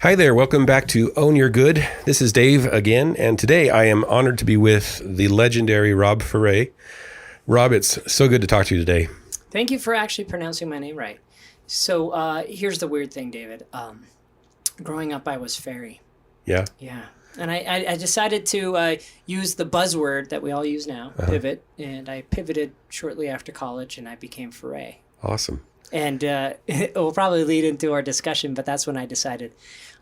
Hi there, welcome back to Own Your Good. This is Dave again, and today I am honored to be with the legendary Rob Ferre. Rob, it's so good to talk to you today. Thank you for actually pronouncing my name right. So here's the weird thing, David. Growing up, I was Ferre. Yeah? Yeah. And I decided to use the buzzword that we all use now, pivot, and I pivoted shortly after college, and I became Ferre. Awesome. And it will probably lead into our discussion, but that's when I decided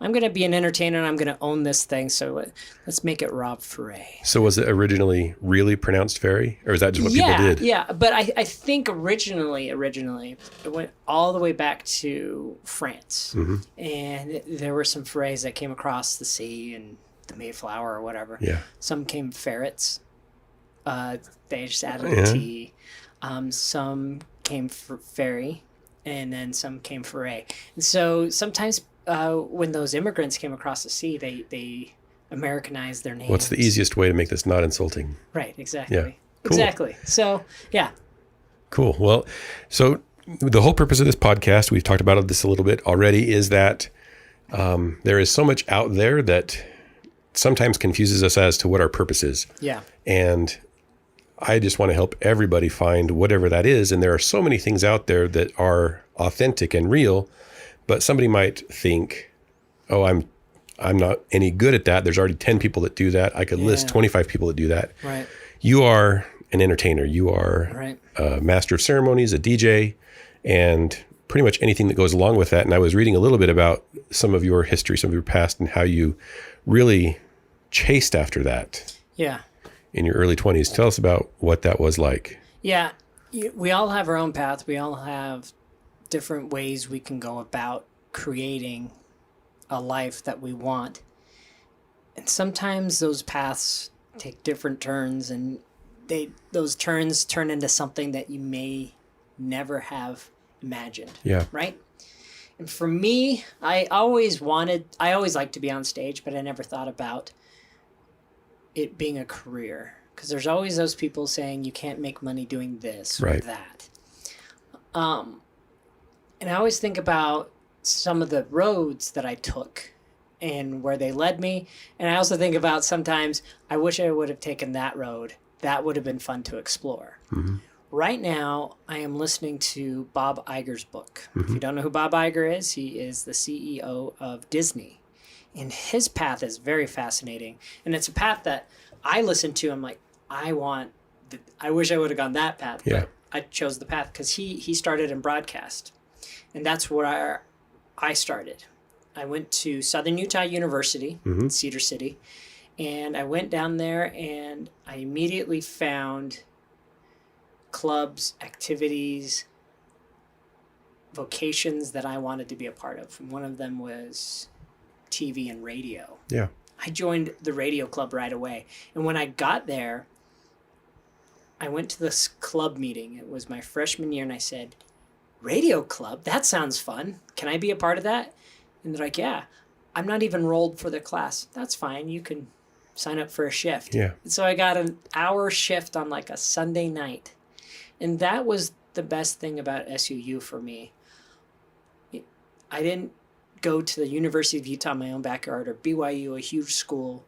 I'm going to be an entertainer and I'm going to own this thing. So let's make it Rob Ferre. So was it originally really pronounced Ferre? Or is that just what people did? Yeah. But I think originally, it went all the way back to France. Mm-hmm. And there were some Ferres that came across the sea and the Mayflower or whatever. Yeah. Some came ferrets. They just added a T. Some came ferry. And then some came Ferre. And so sometimes when those immigrants came across the sea, they Americanized their names. What's the easiest way to make this not insulting? Right, exactly. Yeah. Cool. Exactly. So, yeah. Cool. Well, so the whole purpose of this podcast, we've talked about this a little bit already, is that there is so much out there that sometimes confuses us as to what our purpose is. Yeah. And I just want to help everybody find whatever that is. And there are so many things out there that are authentic and real, but somebody might think, oh, I'm not any good at that. There's already 10 people that do that. I could list 25 people that do that. Right. You are an entertainer. You are a master of ceremonies, a DJ, and pretty much anything that goes along with that. And I was reading a little bit about some of your history, some of your past, and how you really chased after that. Yeah. In your early 20s. Tell us about what that was like. Yeah. We all have our own path. We all have different ways we can go about creating a life that we want. And sometimes those paths take different turns, and those turns turn into something that you may never have imagined. Yeah. Right? And for me, I always liked to be on stage, but I never thought about it being a career, because there's always those people saying you can't make money doing this or that. And I always think about some of the roads that I took and where they led me. And I also think about sometimes I wish I would have taken that road. That would have been fun to explore. Mm-hmm. Right now, I am listening to Bob Iger's book. Mm-hmm. If you don't know who Bob Iger is, he is the CEO of Disney. And his path is very fascinating. And it's a path that I listen to. I'm like, I wish I would have gone that path. Yeah. But I chose the path because he started in broadcast. And that's where I started. I went to Southern Utah University, in Cedar City. And I went down there and I immediately found clubs, activities, vocations that I wanted to be a part of. And one of them was TV and radio. Yeah. I joined the radio club right away. And when I got there, I went to this club meeting. It was my freshman year, and I said, radio club? That sounds fun. Can I be a part of that? And they're like, yeah. I'm not even enrolled for the class. That's fine. You can sign up for a shift. Yeah. And so I got an hour shift on like a Sunday night. And that was the best thing about SUU for me. I didn't go to the University of Utah in my own backyard, or BYU, a huge school,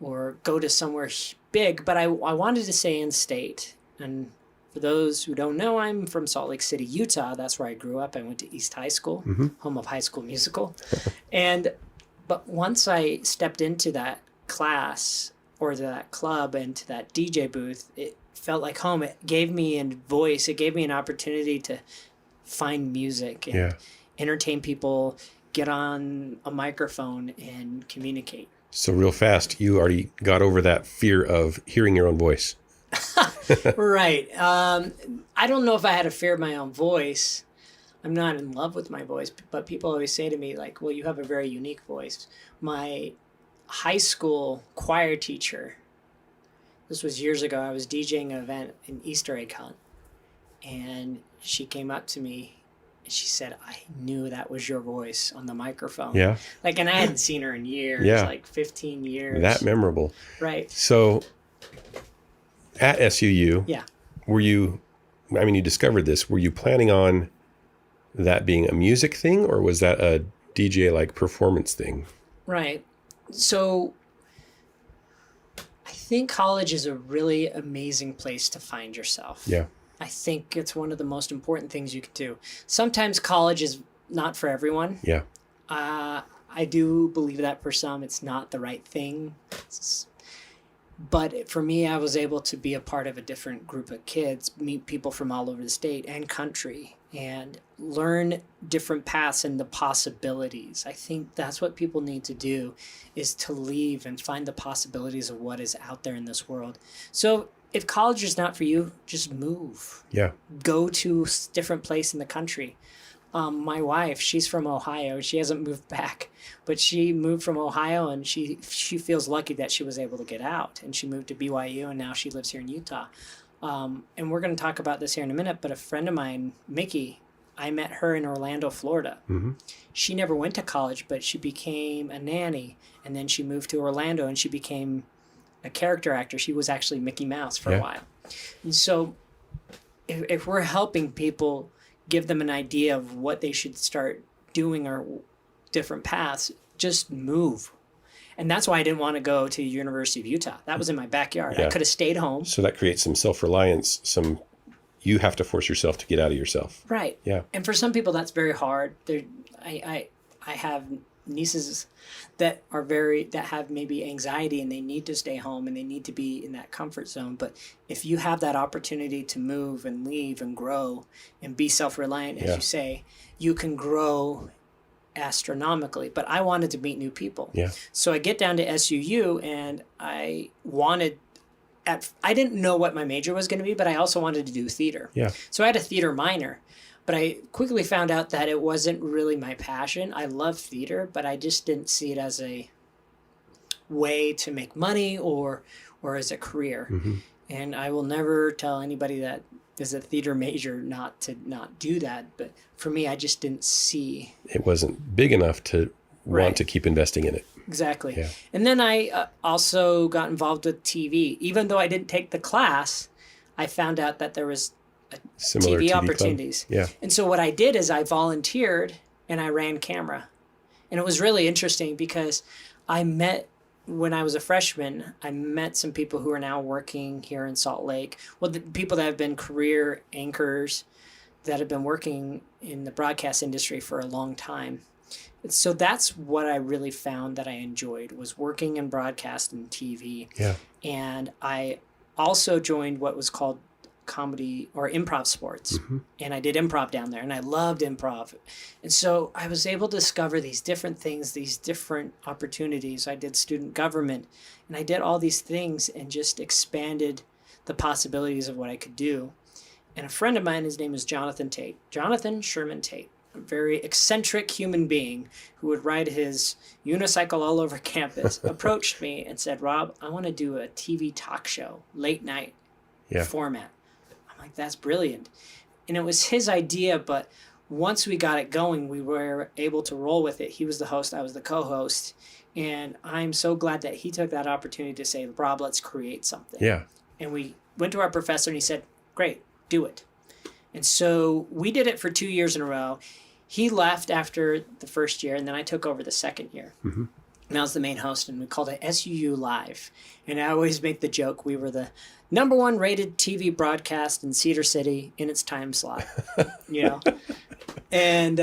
or go to somewhere big, but I wanted to stay in state. And for those who don't know, I'm from Salt Lake City, Utah. That's where I grew up. I went to East High School, home of High School Musical. But once I stepped into that class or to that club and to that DJ booth, it felt like home. It gave me a voice. It gave me an opportunity to find music and entertain people, get on a microphone and communicate. So real fast, you already got over that fear of hearing your own voice. Right. I don't know if I had a fear of my own voice. I'm not in love with my voice, but people always say to me, like, well, you have a very unique voice. My high school choir teacher, this was years ago, I was DJing an event, an Easter egg hunt, and she came up to me and she said, I knew that was your voice on the microphone. Yeah. Like, and I hadn't seen her in years, like 15 years. That memorable. Right. So at SUU, were you, you discovered this, were you planning on that being a music thing, or was that a DJ like performance thing. Right. So I think college is a really amazing place to find yourself. Yeah. I think it's one of the most important things you can do. Sometimes college is not for everyone. Yeah. I do believe that for some, it's not the right thing. But for me, I was able to be a part of a different group of kids, meet people from all over the state and country, and learn different paths and the possibilities. I think that's what people need to do, is to leave and find the possibilities of what is out there in this world. So if college is not for you, just move. Yeah. Go to a different place in the country. My wife, she's from Ohio. She hasn't moved back, but she moved from Ohio, and she feels lucky that she was able to get out, and she moved to BYU, and now she lives here in Utah. And we're going to talk about this here in a minute, but a friend of mine, Mickey, I met her in Orlando, Florida. Mm-hmm. She never went to college, but she became a nanny, and then she moved to Orlando, and she became a character actor. She was actually Mickey Mouse for a while. And so if we're helping people, give them an idea of what they should start doing or different paths, just move. And that's why I didn't want to go to the University of Utah. That was in my backyard. Yeah. I could have stayed home. So that creates some self-reliance, you have to force yourself to get out of yourself. Right. Yeah. And for some people that's very hard. I have nieces that have maybe anxiety, and they need to stay home, and they need to be in that comfort zone. But if you have that opportunity to move and leave and grow and be self-reliant, as you say, you can grow astronomically. But I wanted to meet new people. Yeah. So I get down to SUU, and I didn't know what my major was going to be, but I also wanted to do theater. Yeah. So I had a theater minor. But I quickly found out that it wasn't really my passion. I love theater, but I just didn't see it as a way to make money or as a career. Mm-hmm. And I will never tell anybody that is a theater major not to not do that. But for me, I just didn't see. It wasn't big enough to want to keep investing in it. Exactly. Yeah. And then I also got involved with TV. Even though I didn't take the class, I found out that there was Similar TV TV opportunities. Club. Yeah. And so what I did is I volunteered and I ran camera. And it was really interesting because when I was a freshman, I met some people who are now working here in Salt Lake. Well, the people that have been career anchors that have been working in the broadcast industry for a long time. So that's what I really found that I enjoyed, was working in broadcast and TV. Yeah. And I also joined what was called comedy or improv sports. Mm-hmm. And I did improv down there, and I loved improv. And so I was able to discover these different things, these different opportunities. I did student government, and I did all these things and just expanded the possibilities of what I could do. And a friend of mine, his name is Jonathan Sherman Tate, a very eccentric human being who would ride his unicycle all over campus, approached me and said, "Rob, I want to do a TV talk show, late night format." Like, that's brilliant. And it was his idea, but once we got it going, we were able to roll with it. He was the host, I was the co-host. And I'm so glad that he took that opportunity to say, "Rob, let's create something." Yeah. And we went to our professor, and he said, "Great, do it." And so we did it for 2 years in a row. He left after the first year, and then I took over the second year. Mm-hmm. And I was the main host, and we called it SUU Live. And I always make the joke, we were the #1 rated TV broadcast in Cedar City in its time slot, And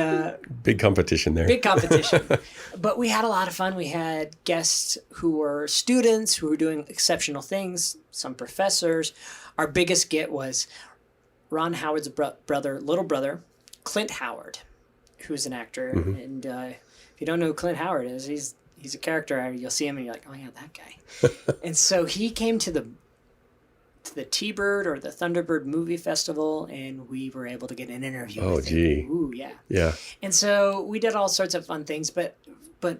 big competition there. Big competition. But we had a lot of fun. We had guests who were students who were doing exceptional things, some professors. Our biggest get was Ron Howard's little brother, Clint Howard, who's an actor. Mm-hmm. And if you don't know who Clint Howard is, he's a character actor. You'll see him and you're like, "Oh yeah, that guy." And so he came to the T-Bird or the Thunderbird Movie Festival, and we were able to get an interview with him. Ooh, yeah. Yeah. And so we did all sorts of fun things, but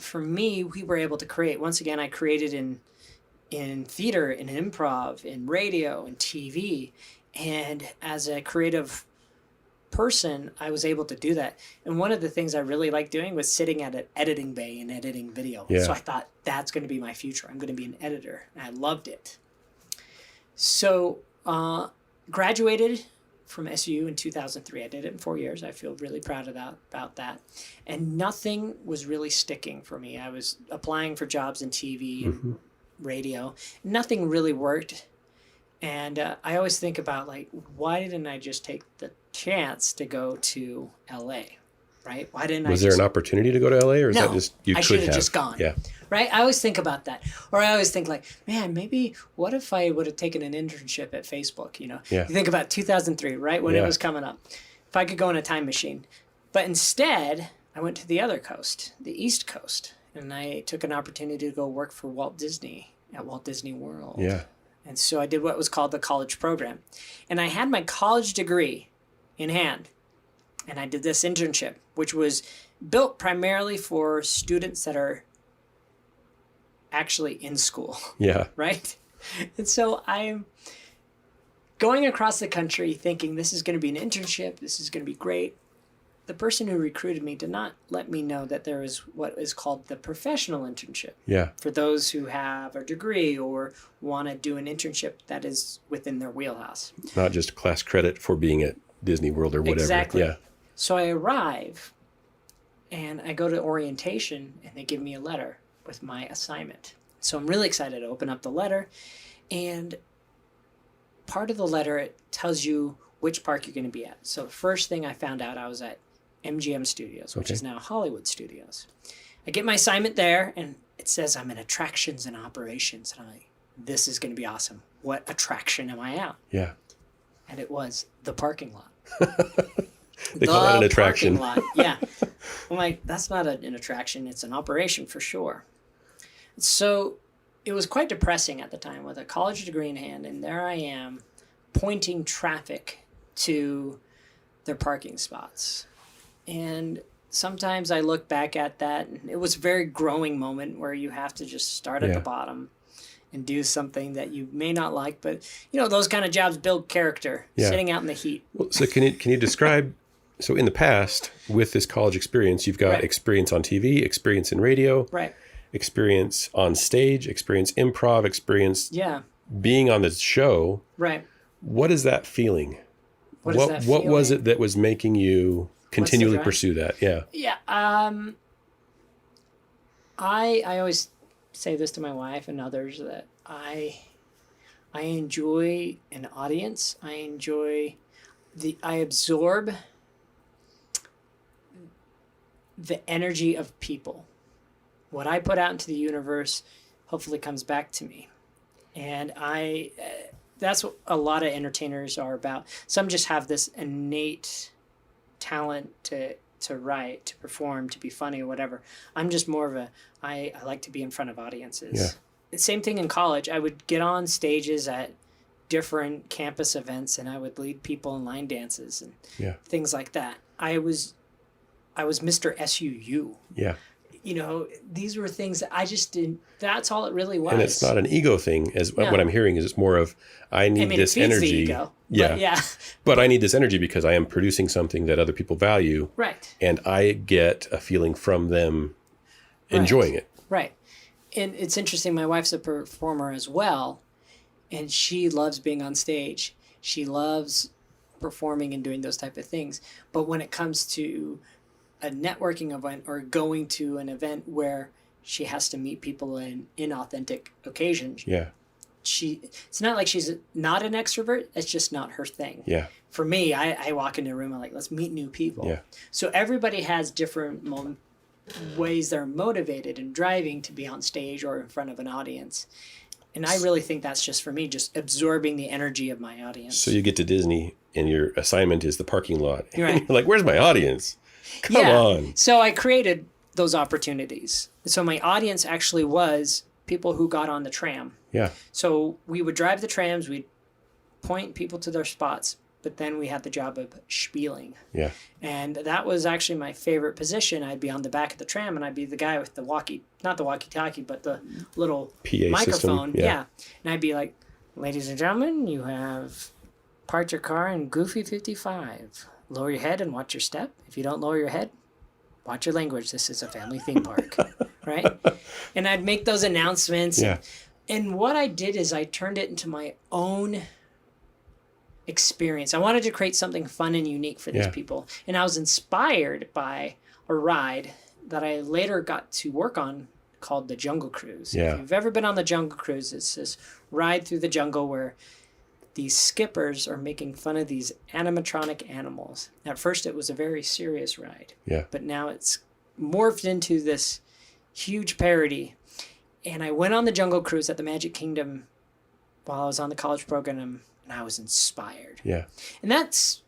for me, we were able to create. Once again, I created in theater, in improv, in radio, in TV, and as a creative person, I was able to do that. And one of the things I really liked doing was sitting at an editing bay and editing video. Yeah. So I thought, that's going to be my future. I'm going to be an editor. And I loved it. So graduated from SU in 2003. I did it in 4 years. I feel really proud of about that. And nothing was really sticking for me. I was applying for jobs in TV and radio. Nothing really worked. And I always think about, like, why didn't I just take the chance to go to LA, right? Why didn't Was there an opportunity to go to LA, or is No, that just you I could should have have just gone. Yeah. Right? I always think about that. Or I always think, like, man, maybe what if I would have taken an internship at Facebook, you know? Yeah. You think about 2003, right, when it was coming up. If I could go in a time machine. But instead, I went to the other coast, the East Coast, and I took an opportunity to go work for Walt Disney at Walt Disney World. Yeah. And so I did what was called the college program. And I had my college degree in hand. And I did this internship, which was built primarily for students that are actually in school. Yeah. Right? And so I'm going across the country thinking this is going to be an internship. This is going to be great. The person who recruited me did not let me know that there is what is called the professional internship. Yeah. For those who have a degree or want to do an internship that is within their wheelhouse. Not just class credit for being at Disney World or whatever. Exactly. Yeah. So I arrive and I go to orientation and they give me a letter with my assignment. So I'm really excited to open up the letter. And part of the letter, it tells you which park you're going to be at. So the first thing I found out, I was at MGM Studios, which is now Hollywood Studios. I get my assignment there, and it says I'm in attractions and operations. And I'm like, this is going to be awesome. What attraction am I at? Yeah. And it was the parking lot. They call that an attraction. Parking lot. Yeah. I'm like, that's not an attraction. It's an operation for sure. So it was quite depressing at the time with a college degree in hand. And there I am pointing traffic to their parking spots. And sometimes I look back at that, and it was a very growing moment where you have to just start at the bottom and do something that you may not like, but you know, those kind of jobs build character, sitting out in the heat. Well, so can you describe, so in the past with this college experience, you've got experience on TV, experience in radio, experience on stage, experience improv, experience being on the show. Right. What is that feeling? What was it that was making you continually pursue that? Yeah. Yeah. I always say this to my wife and others that I enjoy an audience. I absorb the energy of people. What I put out into the universe hopefully comes back to me. And that's what a lot of entertainers are about. Some just have this innate talent to write, to perform, to be funny or whatever. I'm just more of I like to be in front of audiences. Yeah. Same thing in college. I would get on stages at different campus events and I would lead people in line dances and things like that. I was Mr. SUU. Yeah. You know, these were things that I just didn't, that's all it really was. And it's not an ego thing, what I'm hearing is it's more of, I need this energy. The ego, but I need this energy because I am producing something that other people value. Right. And I get a feeling from them enjoying it. Right. And it's interesting, my wife's a performer as well, and she loves being on stage. She loves performing and doing those type of things. But when it comes to a networking event or going to an event where she has to meet people in inauthentic occasions. Yeah. It's not like she's not an extrovert. It's just not her thing. Yeah. For me, I walk into a room, I'm like, let's meet new people. Yeah. So everybody has different ways they're motivated and driving to be on stage or in front of an audience. And I really think that's just for me, just absorbing the energy of my audience. So you get to Disney and your assignment is the parking lot. Right. You're like, where's my audience? Come on. So I created those opportunities. So my audience actually was people who got on the tram. Yeah. So we would drive the trams, we'd point people to their spots, but then we had the job of spieling. Yeah. And that was actually my favorite position. I'd be on the back of the tram and I'd be the guy with the not the walkie-talkie, but the little PA microphone. System. Yeah. And I'd be like, ladies and gentlemen, you have parked your car in Goofy 55. Lower your head and watch your step. If you don't lower your head, watch your language. This is a family theme park, right? And I'd make those announcements. Yeah. And what I did is I turned it into my own experience. I wanted to create something fun and unique for these Yeah. people. And I was inspired by a ride that I later got to work on called the Jungle Cruise. Yeah. If you've ever been on the Jungle Cruise, it's this ride through the jungle where these skippers are making fun of these animatronic animals. At first, it was a very serious ride. Yeah. But now it's morphed into this huge parody. And I went on the Jungle Cruise at the Magic Kingdom while I was on the college program, and I was inspired. Yeah. And that's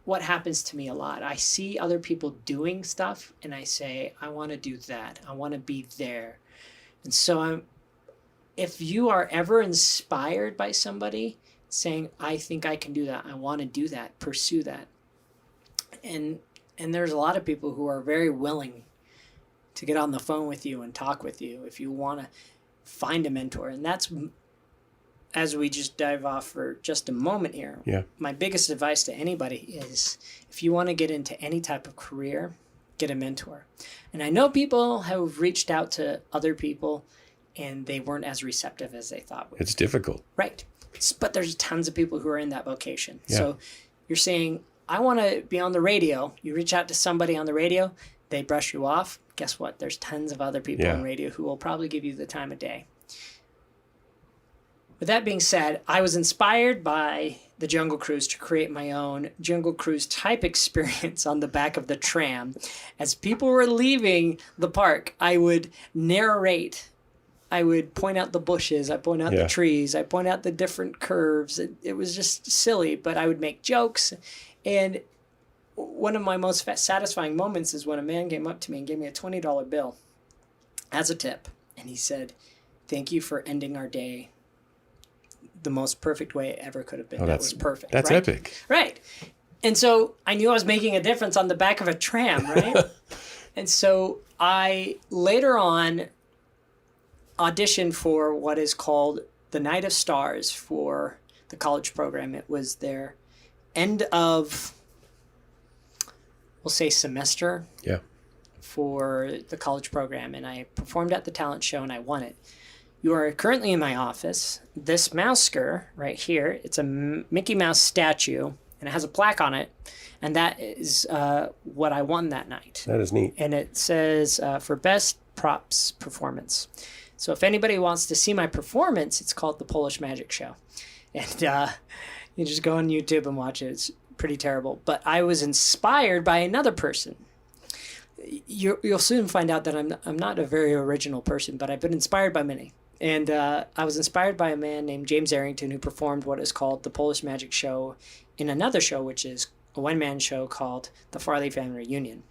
what happens to me a lot. I see other people doing stuff, and I say, I want to do that. I want to be there. And so if you are ever inspired by somebody saying, I think I can do that, I want to do that, pursue that. And there's a lot of people who are very willing to get on the phone with you and talk with you if you want to find a mentor. And that's, as we just dive off for just a moment here, Yeah. my biggest advice to anybody is if you want to get into any type of career, get a mentor. And I know people have reached out to other people and they weren't as receptive as they thought. It's difficult. Right. But there's tons of people who are in that vocation. Yeah. So you're saying, I want to be on the radio. You reach out to somebody on the radio, they brush you off. Guess what? There's tons of other people Yeah. on radio who will probably give you the time of day. With that being said, I was inspired by the Jungle Cruise to create my own Jungle Cruise type experience on the back of the tram. As people were leaving the park, I would narrate. I would point out the bushes. I point out Yeah. the trees. I point out the different curves. It was just silly, but I would make jokes. And one of my most satisfying moments is when a man came up to me and gave me a $20 bill as a tip. And he said, "Thank you for ending our day the most perfect way it ever could have been." Oh, That was perfect. That's right? epic. Right. And so I knew I was making a difference on the back of a tram, right? And so I later on auditioned for what is called the Night of Stars for the college program. It was their end of, we'll say, semester Yeah. for the college program. And I performed at the talent show and I won it. You are currently in my office. This mousker right here, it's a Mickey Mouse statue, and it has a plaque on it. And that is what I won that night. That is neat. And it says for best props performance. So if anybody wants to see my performance, it's called The Polish Magic Show. And you just go on YouTube and watch it. It's pretty terrible. But I was inspired by another person. You'll soon find out that I'm not a very original person, but I've been inspired by many. And I was inspired by a man named James Arrington who performed what is called The Polish Magic Show in another show, which is a one-man show called The Farley Family Reunion.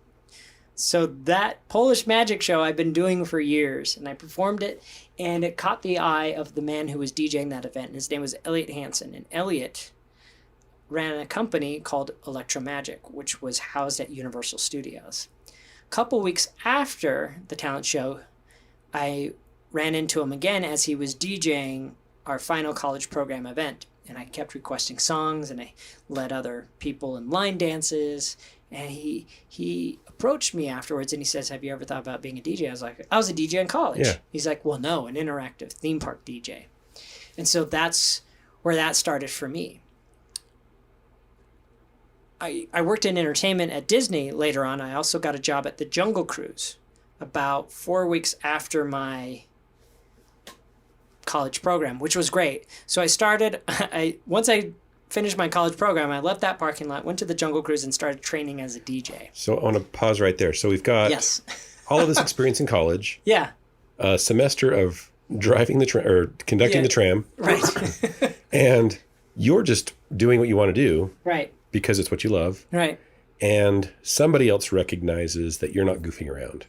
So that Polish magic show I've been doing for years, and I performed it, and it caught the eye of the man who was DJing that event. And his name was Elliot Hansen, and Elliot ran a company called Electromagic, which was housed at Universal Studios. A couple weeks after the talent show, I ran into him again as he was DJing our final college program event. And I kept requesting songs, and I led other people in line dances. And he approached me afterwards, and he says, "Have you ever thought about being a DJ?" I was like, "I was a DJ in college." Yeah. He's like, "Well, no, an interactive theme park DJ." And so that's where that started for me. I worked in entertainment at Disney later on. I also got a job at the Jungle Cruise about 4 weeks after my college program, which was great. So I started, once I finished my college program, I left that parking lot, went to the Jungle Cruise, and started training as a DJ. So I want to pause right there. So we've got Yes. all of this experience in college, Yeah. a semester of driving the tram or conducting Yeah. the tram, Right. and you're just doing what you want to do Right. because it's what you love, Right. and somebody else recognizes that you're not goofing around.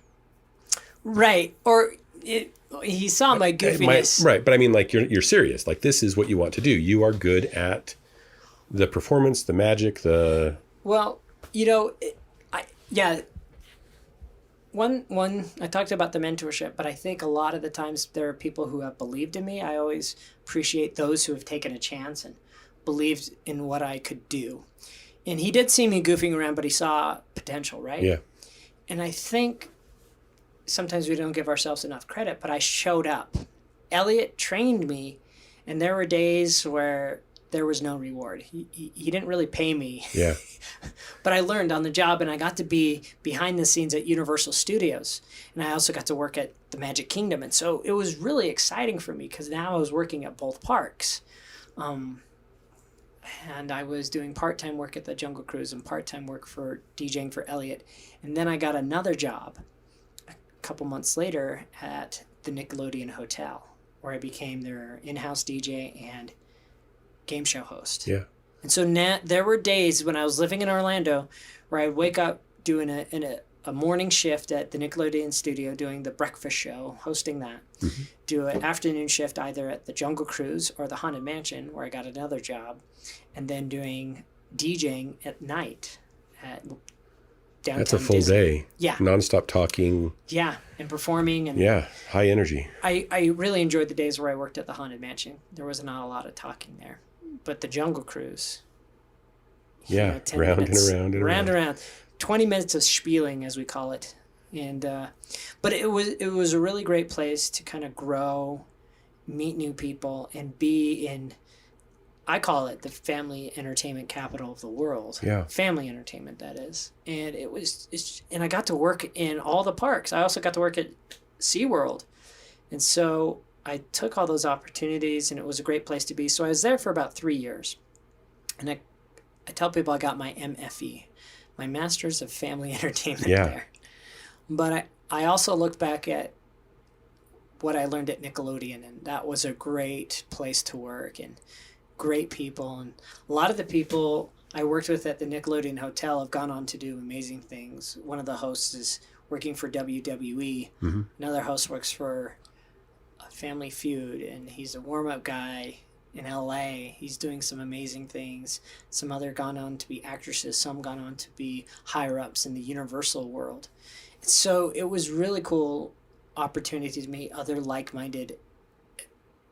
Right. Or he saw my goofiness. Right, but I mean, like you're serious. Like this is what you want to do. You are good at the performance, the magic, the Well, One, I talked about the mentorship, but I think a lot of the times there are people who have believed in me. I always appreciate those who have taken a chance and believed in what I could do. And he did see me goofing around, but he saw potential, right? yeah, And I think sometimes we don't give ourselves enough credit, but I showed up. Elliot trained me, and there were days where there was no reward. He didn't really pay me. Yeah. But I learned on the job, and I got to be behind the scenes at Universal Studios. And I also got to work at the Magic Kingdom. And so it was really exciting for me because now I was working at both parks. And I was doing part-time work at the Jungle Cruise and part-time work for DJing for Elliott. And then I got another job a couple months later at the Nickelodeon Hotel, where I became their in-house DJ and game show host. Yeah. And so now there were days when I was living in Orlando where I'd wake up doing a morning shift at the Nickelodeon studio doing the breakfast show, hosting that. Mm-hmm. Do an afternoon shift either at the Jungle Cruise or the Haunted Mansion, where I got another job, and then doing DJing at night at downtown That's a full Disney. day. Yeah. Nonstop talking. Yeah, and performing. And yeah, high energy. I really enjoyed the days where I worked at the Haunted Mansion. There was not a lot of talking there. But the Jungle Cruise. Yeah, round minutes, and around. 20 minutes of spieling, as we call it. And but it was a really great place to kind of grow, meet new people, and be in, I call it the family entertainment capital of the world. Yeah. Family entertainment, that is. And and I got to work in all the parks. I also got to work at SeaWorld. And so I took all those opportunities, and it was a great place to be. So I was there for about 3 years. And I tell people I got my MFE, my Masters of Family Entertainment there. But I also looked back at what I learned at Nickelodeon, and that was a great place to work and great people. And a lot of the people I worked with at the Nickelodeon Hotel have gone on to do amazing things. One of the hosts is working for WWE. Mm-hmm. Another host works for Family Feud, and he's a warm-up guy in LA. He's doing some amazing things. Some other gone on to be actresses, some gone on to be higher-ups in the Universal world. So it was really cool opportunity to meet other like-minded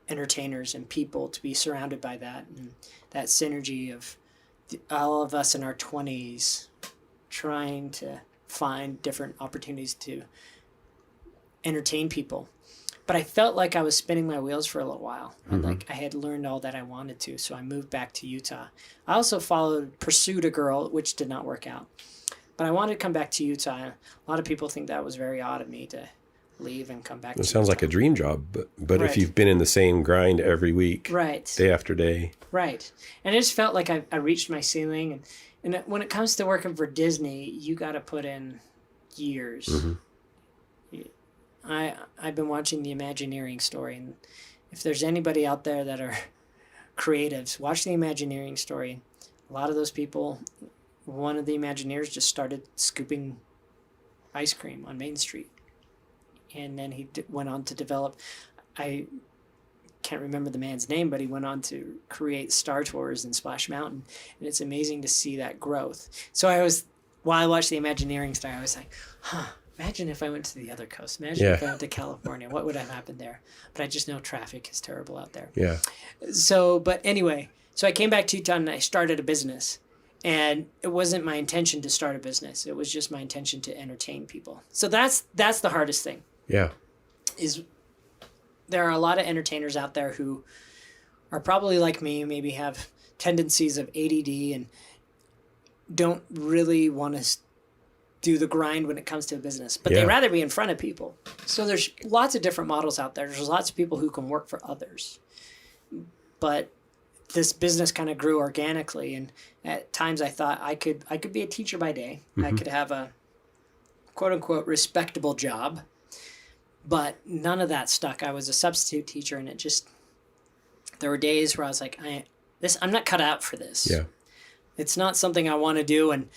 entertainers and people, to be surrounded by that, and that synergy of all of us in our 20s trying to find different opportunities to entertain people. But I felt like I was spinning my wheels for a little while. Mm-hmm. Like I had learned all that I wanted to, so I moved back to Utah. I also pursued a girl, which did not work out. But I wanted to come back to Utah. A lot of people think that was very odd of me to leave and come back to Utah. It sounds like a dream job, but right. If you've been in the same grind every week, right, day after day. Right. And it just felt like I reached my ceiling. And when it comes to working for Disney, you got to put in years. Mm-hmm. I've been watching the Imagineering story, and if there's anybody out there that are creatives, watch the Imagineering story. A lot of those people, one of the Imagineers just started scooping ice cream on Main Street, and then he went on to develop, I can't remember the man's name, but he went on to create Star Tours and Splash Mountain, and it's amazing to see that growth. So while I watched the Imagineering story, I was like, imagine if I went to the other coast. Imagine if I went to California. What would have happened there? But I just know traffic is terrible out there. Yeah. But anyway, I came back to Utah and I started a business. And it wasn't my intention to start a business. It was just my intention to entertain people. So that's the hardest thing. Yeah. Is there are a lot of entertainers out there who are probably like me, maybe have tendencies of ADD and don't really want to do the grind when it comes to a business, but they'd rather be in front of people. So there's lots of different models out there. There's lots of people who can work for others, but this business kind of grew organically. And at times I thought I could be a teacher by day. Mm-hmm. I could have a quote unquote respectable job, but none of that stuck. I was a substitute teacher, and there were days where I was like, I'm not cut out for this. Yeah. It's not something I want to do. And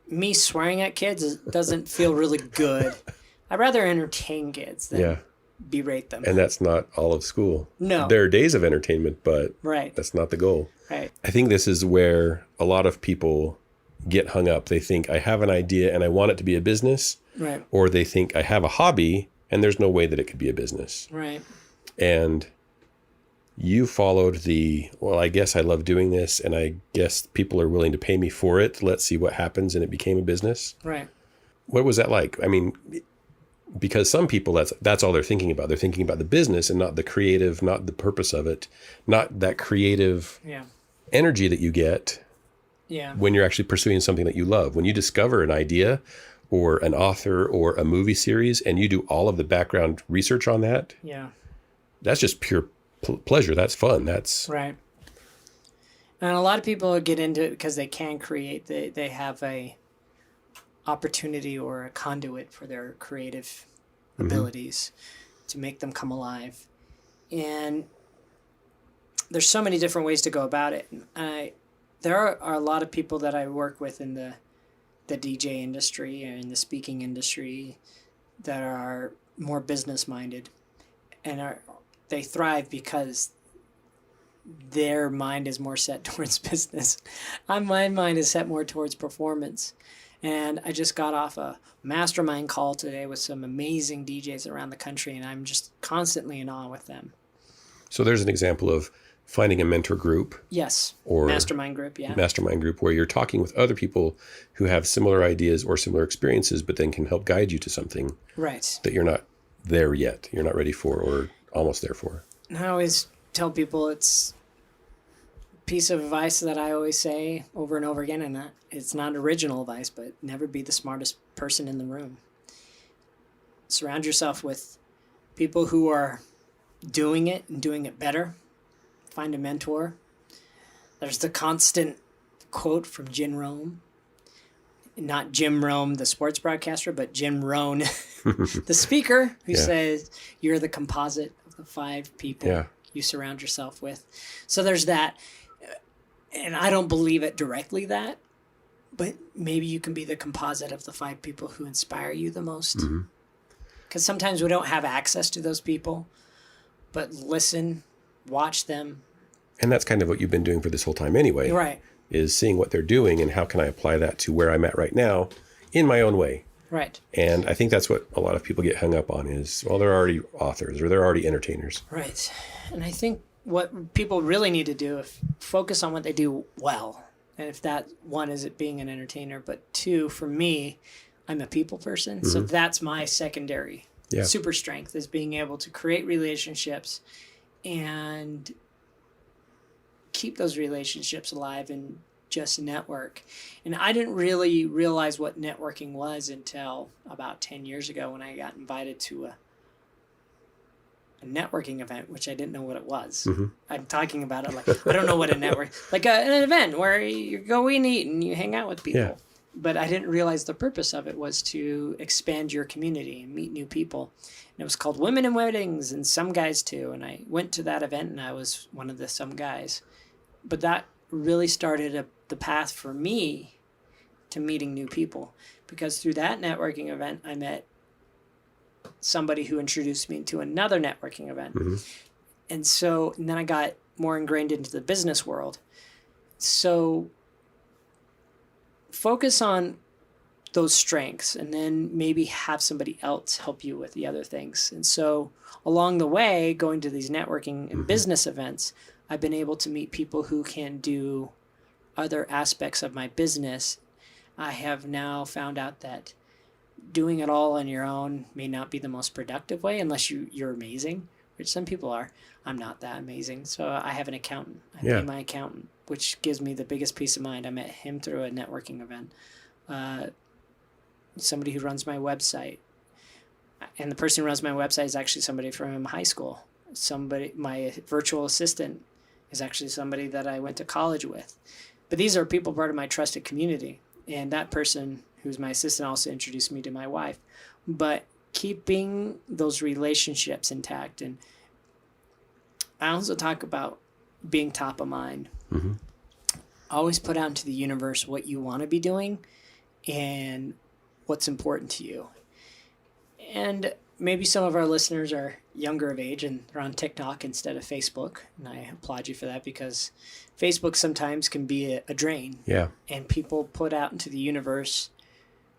me swearing at kids doesn't feel really good. I'd rather entertain kids than berate them. And that's not all of school. No. There are days of entertainment, but right. That's not the goal. Right. I think this is where a lot of people get hung up. They think, I have an idea and I want it to be a business. Right. Or they think, I have a hobby and there's no way that it could be a business. Right. And you followed I guess I love doing this, and I guess people are willing to pay me for it. Let's see what happens. And it became a business. Right. What was that like? I mean, because some people, that's all they're thinking about. They're thinking about the business and not the creative, not the purpose of it, not that creative energy that you get Yeah. when you're actually pursuing something that you love. When you discover an idea or an author or a movie series and you do all of the background research on that, Yeah. that's just pure pleasure. That's fun. That's Right. And a lot of people get into it because they can create. They have a opportunity or a conduit for their creative abilities to make them come alive. And there's so many different ways to go about it. There are a lot of people that I work with in the DJ industry and in the speaking industry that are more business minded, and they thrive because their mind is more set towards business. My mind is set more towards performance. And I just got off a mastermind call today with some amazing DJs around the country, and I'm just constantly in awe with them. So there's an example of finding a mentor group. Yes. Or mastermind group, yeah. Mastermind group where you're talking with other people who have similar ideas or similar experiences, but then can help guide you to something right. that you're not there yet. You're not ready for or almost there for. And I always tell people it's a piece of advice that I always say over and over again, and it's not original advice, but never be the smartest person in the room. Surround yourself with people who are doing it and doing it better. Find a mentor. There's the constant quote from Jim Rome. Not Jim Rome, the sports broadcaster, but Jim Rohn, the speaker, who says, you're the composite of the 5 people you surround yourself with. So there's that. And I don't believe it directly that, but maybe you can be the composite of the 5 people who inspire you the most. Because sometimes we don't have access to those people, but listen, watch them. And that's kind of what you've been doing for this whole time anyway. Right. Is seeing what they're doing and how can I apply that to where I'm at right now in my own way. Right. And I think that's what a lot of people get hung up on is, well, they're already authors or they're already entertainers. Right. And I think what people really need to do is focus on what they do well. And if that, one, is it being an entertainer, but 2, for me, I'm a people person. So that's my secondary super strength, is being able to create relationships and keep those relationships alive and just network. And I didn't really realize what networking was until about 10 years ago when I got invited to a networking event, which I didn't know what it was. I'm talking about it like, I don't know what a network, like an event where you go and eat and you hang out with people. Yeah. But I didn't realize the purpose of it was to expand your community and meet new people. And it was called Women in Weddings and Some Guys Too. And I went to that event and I was one of the some guys. But that really started the path for me to meeting new people. Because through that networking event, I met somebody who introduced me to another networking event. And then I got more ingrained into the business world. So focus on those strengths and then maybe have somebody else help you with the other things. And so along the way, going to these networking and business events, I've been able to meet people who can do other aspects of my business. I have now found out that doing it all on your own may not be the most productive way unless you're amazing, which some people are. I'm not that amazing. So I have an accountant. I pay my accountant, which gives me the biggest peace of mind. I met him through a networking event. Somebody who runs my website. And the person who runs my website is actually somebody from high school. My virtual assistant is actually somebody that I went to college with. But these are people part of my trusted community. And that person who's my assistant also introduced me to my wife. But keeping those relationships intact. And I also talk about being top of mind. Always put out into the universe what you want to be doing and what's important to you. And maybe some of our listeners are younger of age and they're on TikTok instead of Facebook. And I applaud you for that because Facebook sometimes can be a drain. Yeah. And people put out into the universe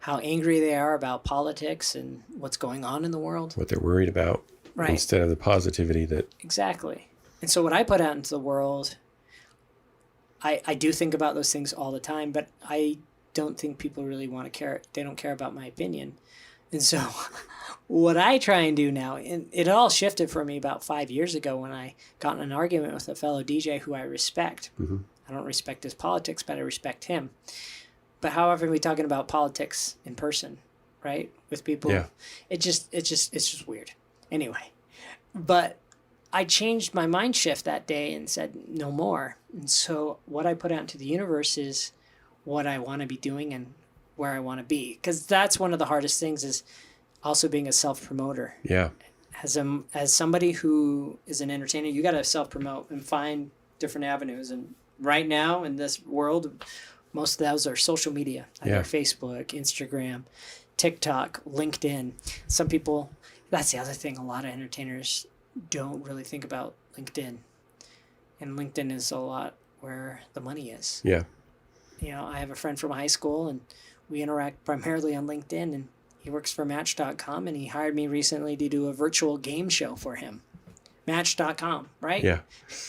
how angry they are about politics and what's going on in the world. What they're worried about. Right. Instead of the positivity that... Exactly. And so what I put out into the world, I do think about those things all the time, but I don't think people really want to care. They don't care about my opinion. And so what I try and do now, and it all shifted for me about 5 years ago when I got in an argument with a fellow DJ who I respect. I don't respect his politics, but I respect him. But how often are we talking about politics in person, right? With people, Yeah. it's just weird. Anyway, but I changed my mind shift that day and said no more. And so what I put out into the universe is what I want to be doing and where I want to be, because that's one of the hardest things, is also being a self-promoter. Yeah. As somebody who is an entertainer, you got to self-promote and find different avenues. And right now in this world, most of those are social media, either Facebook, Instagram, TikTok, LinkedIn. Some people, that's the other thing, a lot of entertainers don't really think about LinkedIn. And LinkedIn is a lot where the money is. Yeah. You know, I have a friend from high school, and we interact primarily on LinkedIn, and he works for Match.com, and he hired me recently to do a virtual game show for him. Match.com, right? Yeah.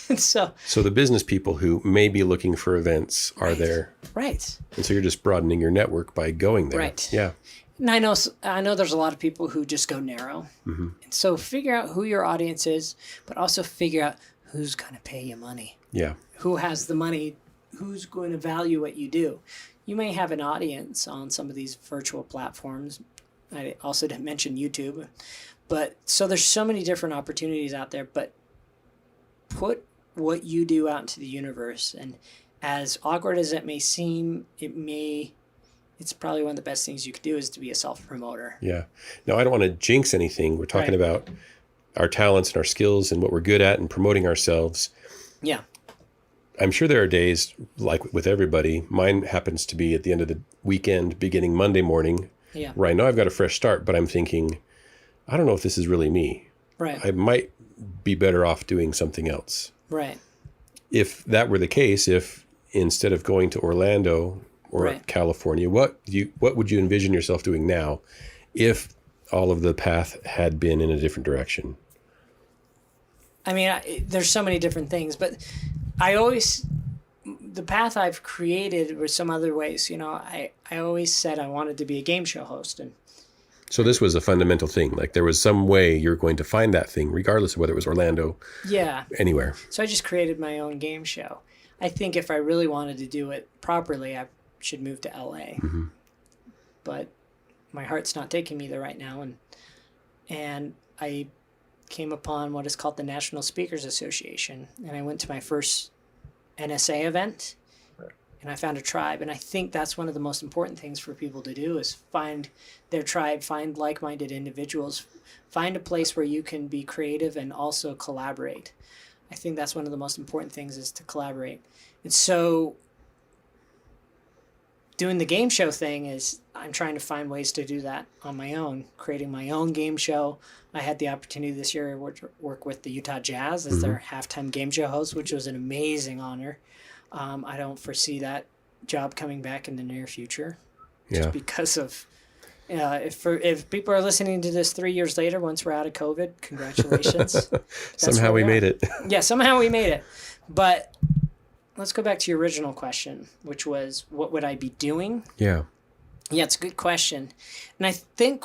And so the business people who may be looking for events are there. Right. And so you're just broadening your network by going there. Right. Yeah. And I know there's a lot of people who just go narrow. Mm-hmm. And so figure out who your audience is, but also figure out who's going to pay you money. Yeah. Who has the money, who's going to value what you do. You may have an audience on some of these virtual platforms. I also didn't mention YouTube. But so there's so many different opportunities out there, but put what you do out into the universe. And as awkward as it may seem, it's probably one of the best things you could do is to be a self-promoter. Yeah. Now, I don't want to jinx anything. We're talking about our talents and our skills and what we're good at and promoting ourselves. Yeah. I'm sure there are days, like with everybody, mine happens to be at the end of the weekend, beginning Monday morning, where I know I've got a fresh start, but I'm thinking, I don't know if this is really me. Right. I might be better off doing something else. Right. If that were the case, if instead of going to Orlando or California, what would you envision yourself doing now if all of the path had been in a different direction? I mean, there's so many different things, but the path I've created were some other ways. You know, I always said I wanted to be a game show host. And so this was a fundamental thing. Like there was some way you're going to find that thing, regardless of whether it was Orlando, anywhere. So I just created my own game show. I think if I really wanted to do it properly, I should move to LA. Mm-hmm. But my heart's not taking me there right now. And I came upon what is called the National Speakers Association. And I went to my first NSA event. And I found a tribe. And I think that's one of the most important things for people to do is find their tribe, find like-minded individuals, find a place where you can be creative and also collaborate. I think that's one of the most important things is to collaborate. And so doing the game show thing is I'm trying to find ways to do that on my own, creating my own game show. I had the opportunity this year to work with the Utah Jazz as their halftime game show host, which was an amazing honor. I don't foresee that job coming back in the near future, just because of if people are listening to this 3 years later, once we're out of COVID, congratulations. Somehow we made it. Yeah, somehow we made it. But let's go back to your original question, which was, what would I be doing? Yeah. Yeah, it's a good question, and I think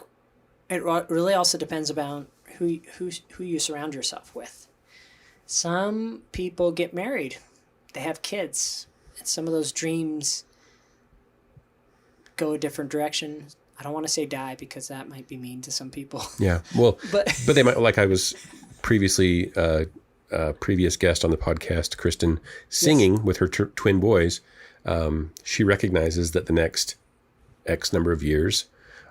it really also depends about who you surround yourself with. Some people get married. They have kids, and some of those dreams go a different direction. I don't want to say die because that might be mean to some people. Yeah, well, but they might, like I was previously, previous guest on the podcast, Kristen, singing with her twin boys. She recognizes that the next X number of years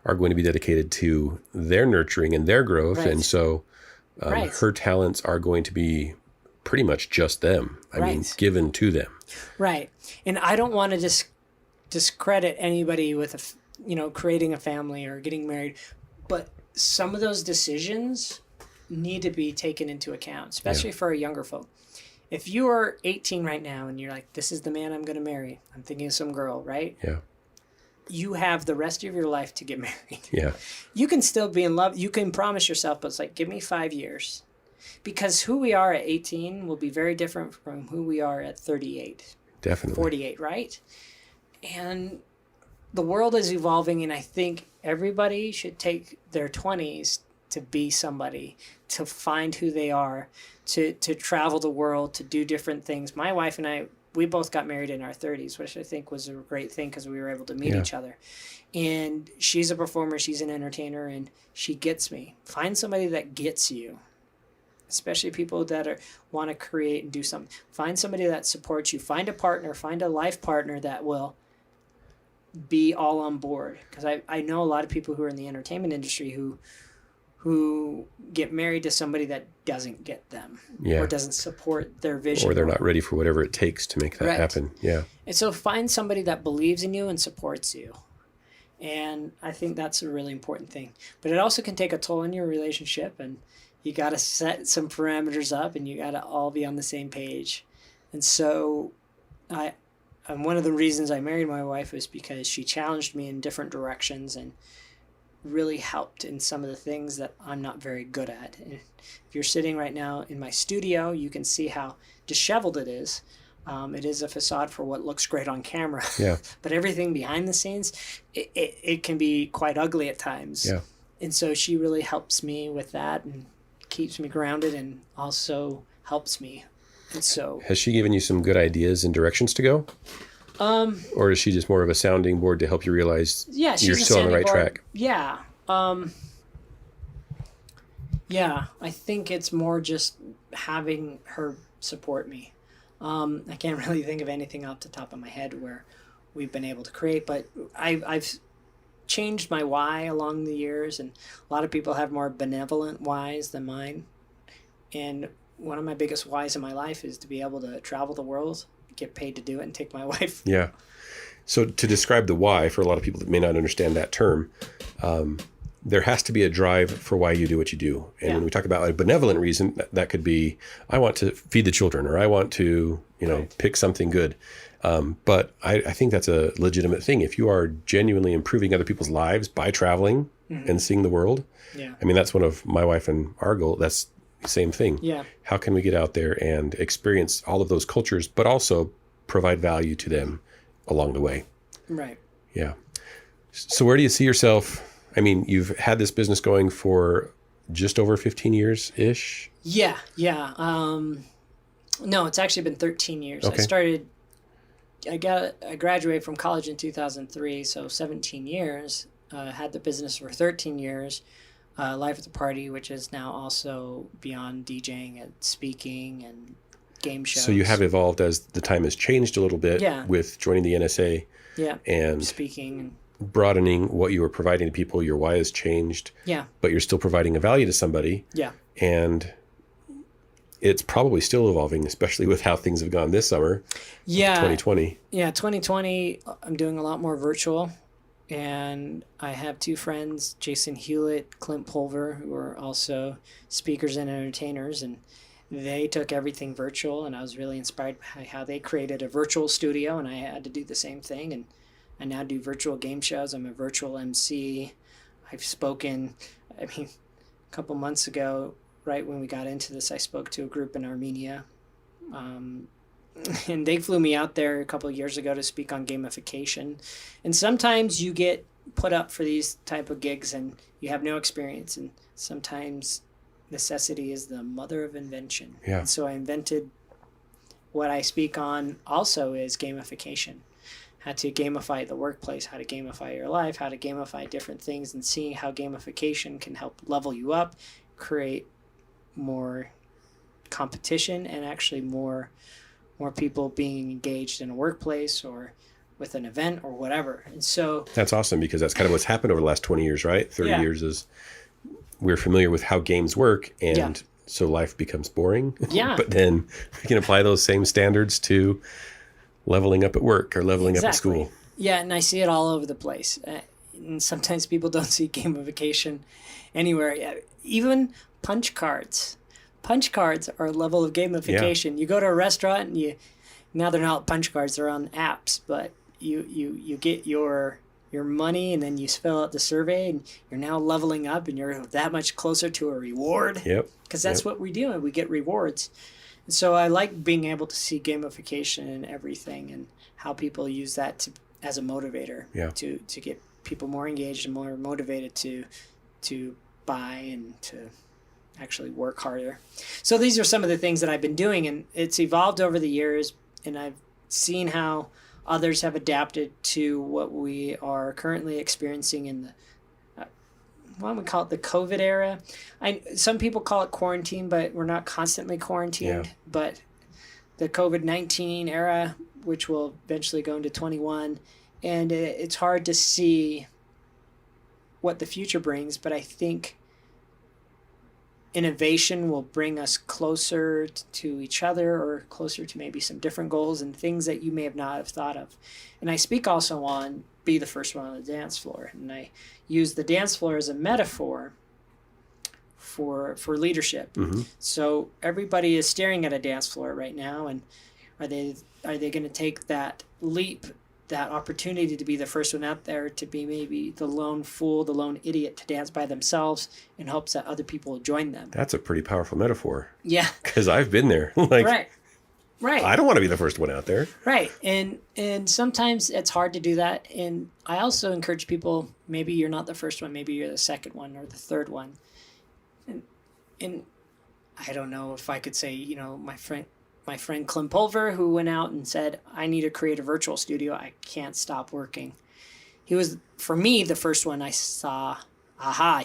are going to be dedicated to their nurturing and their growth. And so her talents are going to be pretty much just them. I mean, given to them. Right. And I don't want to discredit anybody with, creating a family or getting married. But some of those decisions need to be taken into account, especially for our younger folk. If you are 18 right now and you're like, this is the man I'm going to marry. I'm thinking of some girl, right? Yeah. You have the rest of your life to get married. Yeah. You can still be in love. You can promise yourself, but it's like, give me 5 years. Because who we are at 18 will be very different from who we are at 38. Definitely. 48, right? And the world is evolving, and I think everybody should take their 20s to be somebody, to find who they are, to travel the world, to do different things. My wife and I we both got married in our 30s, which I think was a great thing because we were able to meet each other. And she's a performer, she's an entertainer, and she gets me. Find somebody that gets you, especially people that want to create and do something. Find somebody that supports you. Find a partner, find a life partner that will be all on board. Because I know a lot of people who are in the entertainment industry who get married to somebody that doesn't get them or doesn't support their vision. Or they're not ready for whatever it takes to make that happen. Yeah. And so find somebody that believes in you and supports you. And I think that's a really important thing. But it also can take a toll on your relationship, and you got to set some parameters up, and you got to all be on the same page. And so and one of the reasons I married my wife was because she challenged me in different directions and really helped in some of the things that I'm not very good at. And if you're sitting right now in my studio, you can see how disheveled it is. It is a facade for what looks great on camera. Yeah. But everything behind the scenes, it can be quite ugly at times. Yeah. And so she really helps me with that and keeps me grounded and also helps me. And so has she given you some good ideas and directions to go? Or is she just more of a sounding board to help you realize you're still on the right track? Yeah. I think it's more just having her support me. I can't really think of anything off the top of my head where we've been able to create, but I've changed my why along the years, and a lot of people have more benevolent whys than mine. And one of my biggest whys in my life is to be able to travel the world, get paid to do it, and take my wife. Yeah. So to describe the why for a lot of people that may not understand that term, there has to be a drive for why you do what you do. And when we talk about a benevolent reason, that could be, I want to feed the children, or I want to, pick something good. But I think that's a legitimate thing. If you are genuinely improving other people's lives by traveling and seeing the world, I mean, that's one of my wife and our goal. That's the same thing. Yeah. How can we get out there and experience all of those cultures, but also provide value to them along the way? Right. Yeah. So where do you see yourself? I mean, you've had this business going for just over 15 years-ish? Yeah. No, it's actually been 13 years. Okay. I graduated from college in 2003, so 17 years. Had the business for 13 years. Life at the Party, which is now also beyond DJing and speaking and game shows. So you have evolved as the time has changed a little bit with joining the NSA. Yeah. And speaking. Broadening what you were providing to people. Your why has changed. Yeah. But you're still providing a value to somebody. Yeah. And it's probably still evolving, especially with how things have gone this summer. Yeah. 2020. Yeah, 2020, I'm doing a lot more virtual. And I have two friends, Jason Hewlett, Clint Pulver, who are also speakers and entertainers. And they took everything virtual. And I was really inspired by how they created a virtual studio. And I had to do the same thing. And I now do virtual game shows. I'm a virtual MC. I've spoken, a couple months ago, right when we got into this, I spoke to a group in Armenia. And they flew me out there a couple of years ago to speak on gamification. And sometimes you get put up for these type of gigs and you have no experience. And sometimes necessity is the mother of invention. Yeah. And so I invented what I speak on also is gamification. How to gamify the workplace, how to gamify your life, how to gamify different things, and seeing how gamification can help level you up, create more competition, and actually more people being engaged in a workplace or with an event or whatever. And so that's awesome, because that's kind of what's happened over the last 20 years, right? 30 years is we're familiar with how games work, and so life becomes boring. Yeah. But then we can apply those same standards to leveling up at work or leveling up at school. Yeah, and I see it all over the place. And sometimes people don't see gamification anywhere. Even punch cards. Punch cards are a level of gamification. You go to a restaurant and now they're not punch cards, they're on apps, but you get your money and then you fill out the survey and you're now leveling up and you're that much closer to a reward. Yep. Because that's what we do, and we get rewards. And so I like being able to see gamification in everything and how people use that as a motivator to get people more engaged and more motivated to buy and to actually work harder. So these are some of the things that I've been doing, and it's evolved over the years, and I've seen how others have adapted to what we are currently experiencing in the why don't we call it the COVID era? Some people call it quarantine, but we're not constantly quarantined. Yeah. But the COVID-19 era, which will eventually go into 21, and it's hard to see what the future brings. But I think innovation will bring us closer to each other, or closer to maybe some different goals and things that you may have not have thought of. And I speak also on be the first one on the dance floor, and I use the dance floor as a metaphor for leadership. Mm-hmm. So everybody is staring at a dance floor right now, and are they going to take that leap, that opportunity to be the first one out there, to be maybe the lone fool, the lone idiot, to dance by themselves in hopes that other people will join them? That's a pretty powerful metaphor. Yeah. Because I've been there. Like, Right. I don't want to be the first one out there. Right. And sometimes it's hard to do that. And I also encourage people, maybe you're not the first one, maybe you're the second one or the third one. And I don't know if I could say, my friend Clem Pulver, who went out and said, I need to create a virtual studio. I can't stop working. He was, for me, the first one I saw,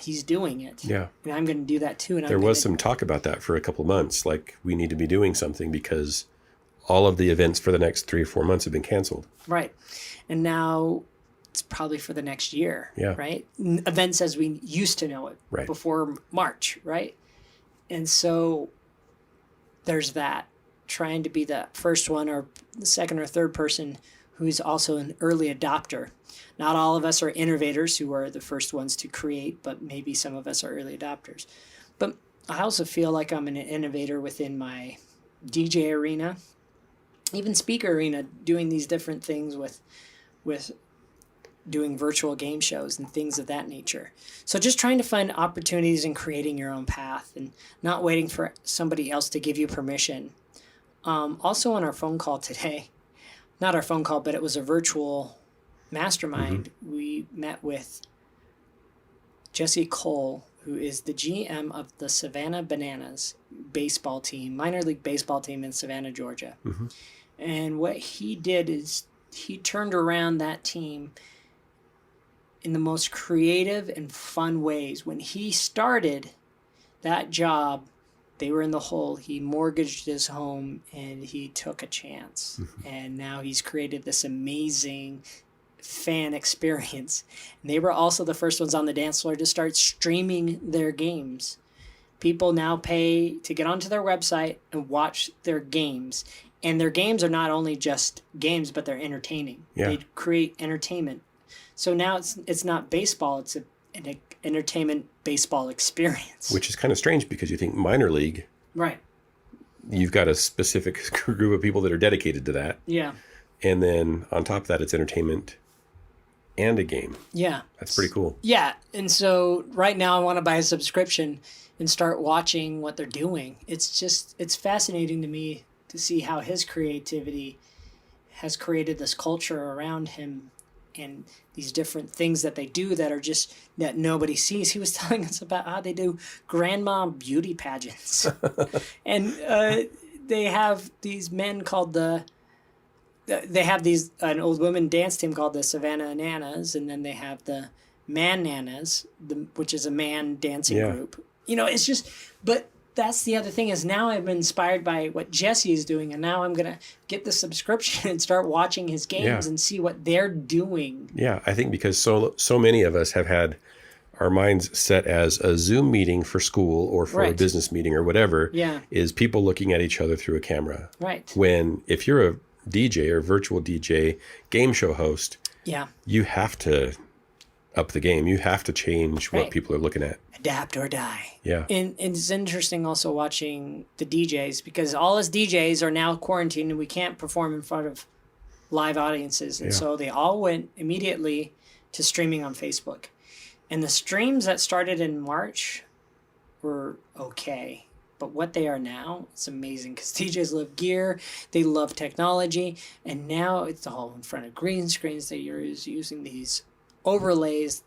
he's doing it. Yeah. And I'm going to do that too. And there was some talk about that for a couple of months. Like, we need to be doing something because all of the events for the next 3 or 4 months have been canceled. Right. And now it's probably for the next year. Yeah. Right. Events as we used to know it before March. Right. And so there's that, trying to be the first one or the second or third person who's also an early adopter. Not all of us are innovators who are the first ones to create, but maybe some of us are early adopters. But I also feel like I'm an innovator within my DJ arena, even speaker arena, doing these different things with doing virtual game shows and things of that nature. So just trying to find opportunities and creating your own path and not waiting for somebody else to give you permission. Also on our phone call today, not our phone call, but it was a virtual mastermind. Mm-hmm. We met with Jesse Cole, who is the GM of the Savannah Bananas baseball team, minor league baseball team in Savannah, Georgia. Mm-hmm. And what he did is he turned around that team in the most creative and fun ways. When he started that job, they were in the hole. He mortgaged his home and he took a chance. Mm-hmm. And now he's created this amazing fan experience. And they were also the first ones on the dance floor to start streaming their games. People now pay to get onto their website and watch their games. And their games are not only just games, but they're entertaining. Yeah. They create entertainment. So now it's not baseball, it's an entertainment baseball experience. Which is kind of strange because you think minor league. Right. You've got a specific group of people that are dedicated to that. Yeah. And then on top of that, it's entertainment and a game. Yeah. That's pretty cool. Yeah. And so right now I want to buy a subscription and start watching what they're doing. It's fascinating to me to see how his creativity has created this culture around him and these different things that they do that are just that nobody sees. He was telling us about how they do grandma beauty pageants. And they have these men called an old women dance team called the Savannah Nanas, and then they have the Man Nanas, which is a man dancing group. It's just, but that's the other thing is now I'm inspired by what Jesse is doing, and now I'm going to get the subscription and start watching his games and see what they're doing. Yeah, I think because so many of us have had our minds set as a Zoom meeting for school or for a business meeting or whatever is people looking at each other through a camera. Right. When if you're a DJ or virtual DJ, game show host, you have to up the game. You have to change what people are looking at. Adapt or die. Yeah. And it's interesting also watching the DJs because all us DJs are now quarantined and we can't perform in front of live audiences. And so they all went immediately to streaming on Facebook. And the streams that started in March were okay. But what they are now, it's amazing because DJs love gear, they love technology, and now it's all in front of green screens. They are using these overlays.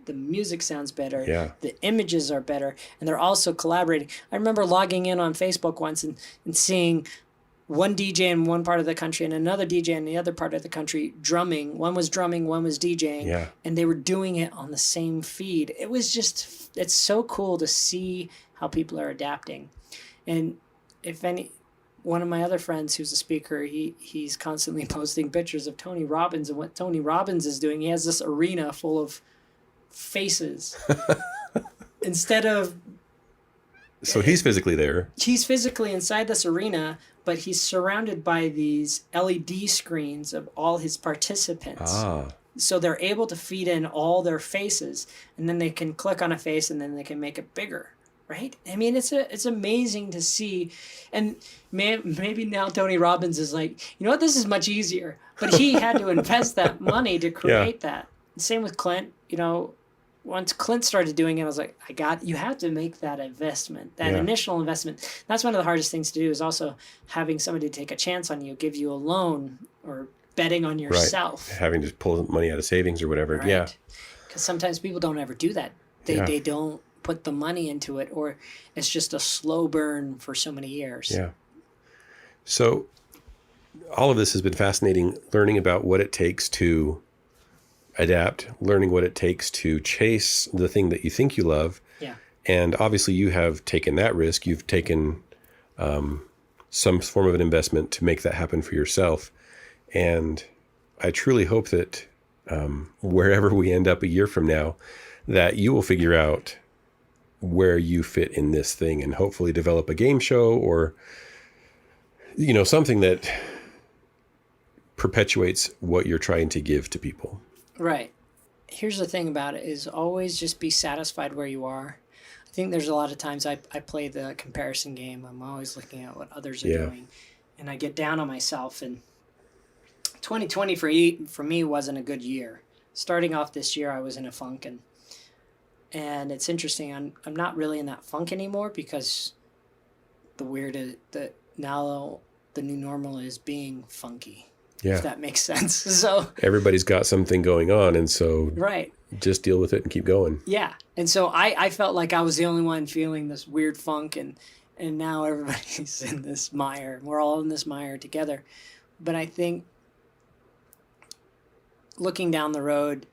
The music sounds better, the images are better, and they're also collaborating. I remember logging in on Facebook once and seeing one DJ in one part of the country and another DJ in the other part of the country drumming. One was drumming, one was DJing. Yeah. And they were doing it on the same feed. It was just, it's so cool to see how people are adapting. And one of my other friends who's a speaker, he's constantly posting pictures of Tony Robbins and what Tony Robbins is doing. He has this arena full of faces. Instead of... So he's physically there. He's physically inside this arena, but he's surrounded by these LED screens of all his participants. So they're able to feed in all their faces, and then they can click on a face, and then they can make it bigger, right? I mean, it's amazing to see. And maybe now Tony Robbins is like, you know what, this is much easier. But he had to invest that money to create that. Same with Clint, you know. Once Clint started doing it, I was like, you have to make that investment, that initial investment. That's one of the hardest things to do, is also having somebody take a chance on you, give you a loan, or betting on yourself. Right. Having to pull money out of savings or whatever. Right. Yeah. Because sometimes people don't ever do that. They don't put the money into it, or it's just a slow burn for so many years. Yeah. So all of this has been fascinating, learning about what it takes to adapt, learning what it takes to chase the thing that you think you love. Yeah. And obviously you have taken that risk. You've taken some form of an investment to make that happen for yourself. And I truly hope that wherever we end up a year from now, that you will figure out where you fit in this thing and hopefully develop a game show or, you know, something that perpetuates what you're trying to give to people. Right. Here's the thing about it, is always just be satisfied where you are. I think there's a lot of times I play the comparison game. I'm always looking at what others are doing, and I get down on myself. And 2020 for me wasn't a good year. Starting off this year, I was in a funk, and it's interesting. I'm not really in that funk anymore, because now the new normal is being funky. Yeah. If that makes sense. So everybody's got something going on, and so just deal with it and keep going. Yeah. And so I felt like I was the only one feeling this weird funk, and now everybody's in this mire. We're all in this mire together. But I think looking down the road,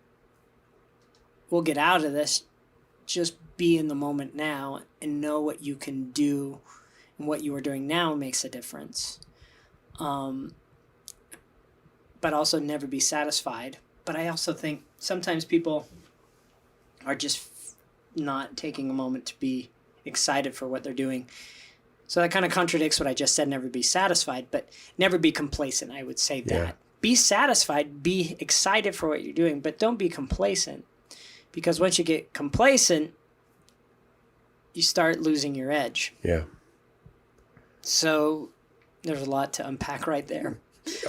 we'll get out of this. Just be in the moment now and know what you can do, and what you are doing now makes a difference. But also never be satisfied. But I also think sometimes people are just not taking a moment to be excited for what they're doing. So that kind of contradicts what I just said, never be satisfied, but never be complacent. I would say that. Yeah. Be satisfied, be excited for what you're doing, but don't be complacent. Because once you get complacent, you start losing your edge. Yeah. So there's a lot to unpack right there.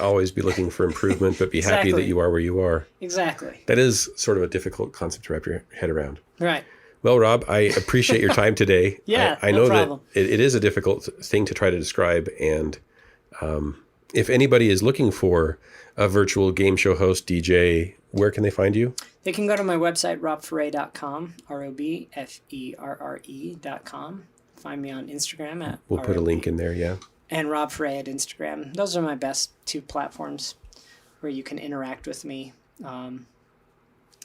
Always be looking for improvement, but be happy that you are where you are. Exactly. That is sort of a difficult concept to wrap your head around. Right. Well, Rob, I appreciate your time today. I know problem. That it is a difficult thing to try to describe. And if anybody is looking for a virtual game show host, DJ, where can they find you? They can go to my website, robferre.com, ROBFERRE.com. Find me on Instagram We'll put a link in there, yeah. And Rob Ferre at Instagram. Those are my best two platforms where you can interact with me.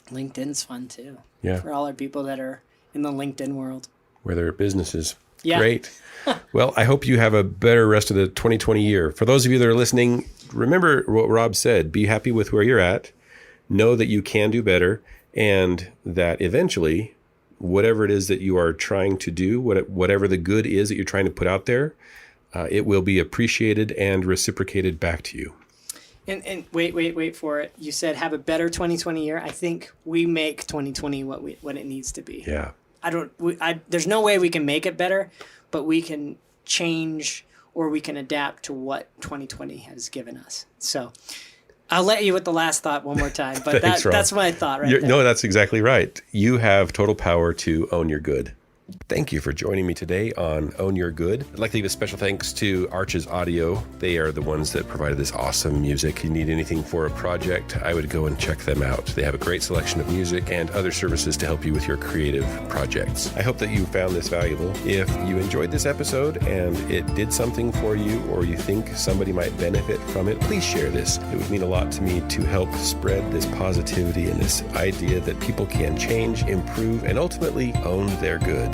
LinkedIn's fun too. Yeah. For all our people that are in the LinkedIn world. Where there are businesses. Yeah. Great. Well, I hope you have a better rest of the 2020 year. For those of you that are listening, remember what Rob said. Be happy with where you're at. Know that you can do better, and that eventually, whatever it is that you are trying to do, whatever the good is that you're trying to put out there, it will be appreciated and reciprocated back to you. And wait for it. You said have a better 2020 year. I think we make 2020 what it needs to be. Yeah. There's no way we can make it better, but we can change or we can adapt to what 2020 has given us. So I'll let you with the last thought one more time, but that's my thought right there. No, that's exactly right. You have total power to own your good. Thank you for joining me today on Own Your Good. I'd like to give a special thanks to Arches Audio. They are the ones that provided this awesome music. If you need anything for a project, I would go and check them out. They have a great selection of music and other services to help you with your creative projects. I hope that you found this valuable. If you enjoyed this episode and it did something for you, or you think somebody might benefit from it, please share this. It would mean a lot to me to help spread this positivity and this idea that people can change, improve, and ultimately own their good.